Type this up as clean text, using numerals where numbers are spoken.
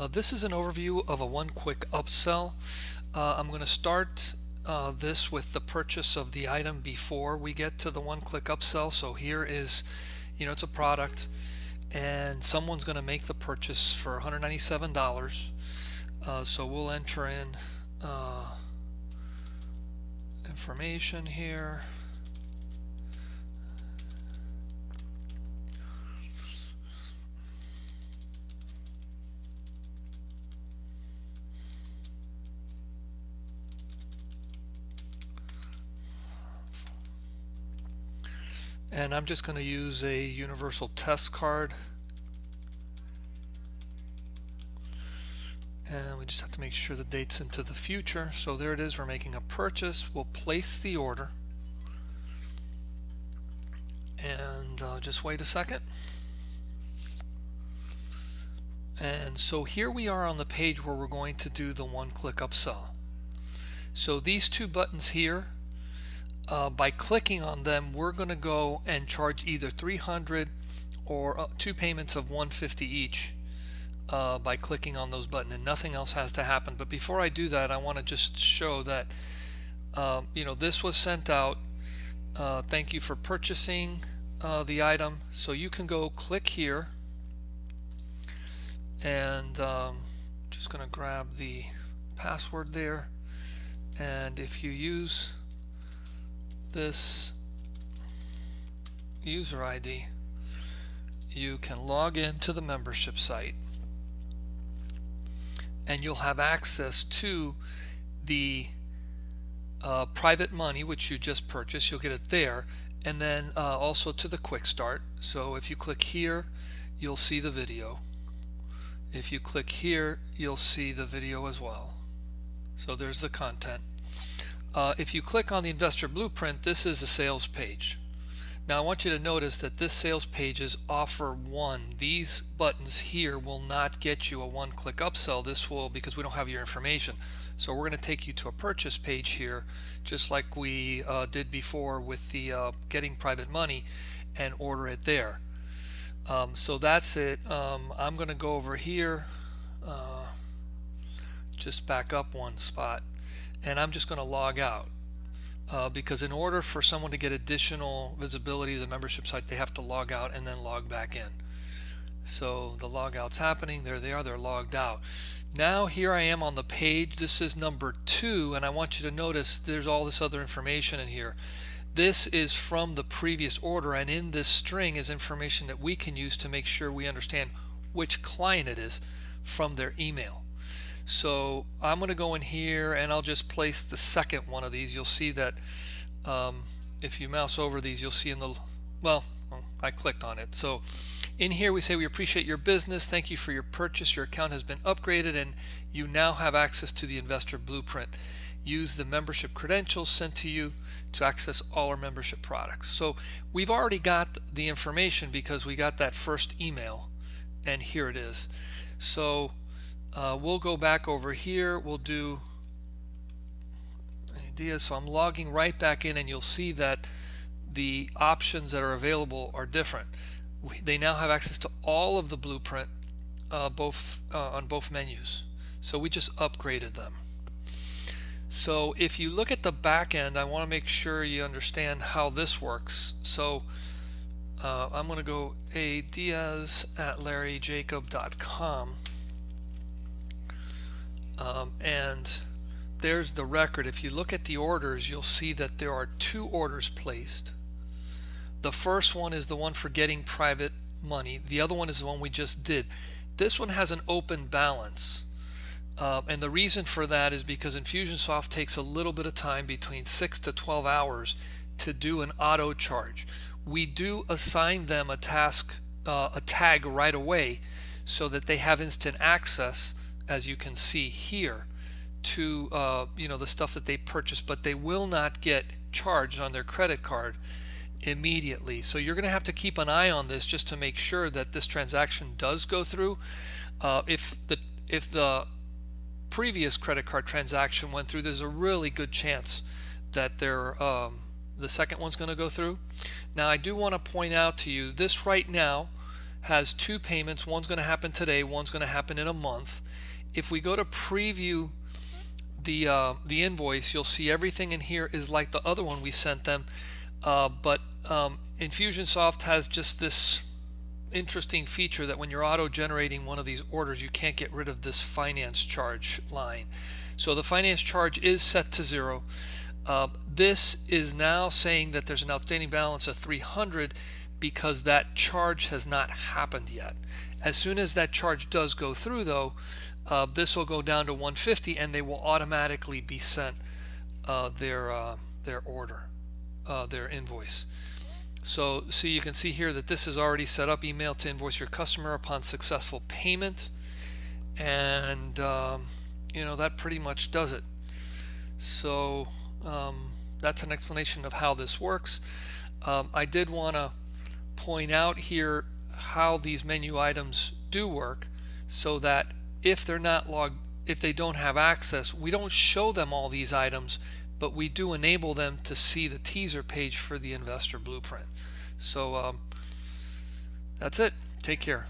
This is an overview of a one-click upsell. I'm going to start this with the purchase of the item before we get to the one-click upsell. So here is, it's a product, and someone's going to make the purchase for $197. So we'll enter in information here. And I'm just going to use a universal test card. And we just have to make sure the date's into the future. So there it is, we're making a purchase. We'll place the order. And just wait a second. And so here we are on the page where we're going to do the one-click upsell. So these two buttons here, by clicking on them, we're going to go and charge either $300 or two payments of $150 each by clicking on those buttons, and nothing else has to happen. But before I do that, I want to just show that this was sent out. Thank you for purchasing the item. So you can go click here, and just going to grab the password there, and if you use this user ID, you can log into the membership site, and you'll have access to the private money which you just purchased. You'll get it there, and then also to the quick start. So if you click here, you'll see the video. If you click here, you'll see the video as well. So there's the content. If you click on the investor blueprint, this is a sales page. Now I want you to notice that this sales page is offer one. These buttons here will not get you a one-click upsell. This will, because we don't have your information. So we're going to take you to a purchase page here, just like we did before with the getting private money, and order it there. So that's it. I'm going to go over here, just back up one spot, and I'm just going to log out because in order for someone to get additional visibility to the membership site, they have to log out and then log back in. So the logout's happening. There they are. They're logged out. Now here I am on the page. This is number 2, and I want you to notice there's all this other information in here. This is from the previous order, and in this string is information that we can use to make sure we understand which client it is from their email. So I'm going to go in here and I'll just place the second one of these. You'll see that if you mouse over these, you'll see in the, well, I clicked on it. So in here we say, we appreciate your business. Thank you for your purchase. Your account has been upgraded and you now have access to the investor blueprint. Use the membership credentials sent to you to access all our membership products. So we've already got the information because we got that first email, and here it is. So we'll go back over here. We'll do ideas. So I'm logging right back in, and you'll see that the options that are available are different. They now have access to all of the blueprint on both menus. So we just upgraded them. So if you look at the back end, I want to make sure you understand how this works. So I'm going to go diaz@larryjacob.com, and there's the record. If you look at the orders, you'll see that there are 2 orders placed. The first one is the one for getting private money. The other one is the one we just did. This one has an open balance. And the reason for that is because Infusionsoft takes a little bit of time, between 6 to 12 hours, to do an auto charge. We do assign them a task, a tag right away, so that they have instant access, as you can see here, to the stuff that they purchased, but they will not get charged on their credit card immediately. So you're going to have to keep an eye on this just to make sure that this transaction does go through. If the previous credit card transaction went through, there's a really good chance that the second one's going to go through. Now I do want to point out to you, this right now has two payments. One's going to happen today, one's going to happen in a month. If we go to preview the invoice, you'll see everything in here is like the other one we sent them, but Infusionsoft has just this interesting feature that when you're auto-generating one of these orders, you can't get rid of this finance charge line. So the finance charge is set to 0. This is now saying that there's an outstanding balance of 300 because that charge has not happened yet. As soon as that charge does go through, though, this will go down to 150 and they will automatically be sent their order, their invoice. So you can see here that this is already set up. Email to invoice your customer upon successful payment, and that pretty much does it. So that's an explanation of how this works. I did want to point out here how these menu items do work, so that if they're not logged, if they don't have access, we don't show them all these items, but we do enable them to see the teaser page for the investor blueprint. So that's it. Take care.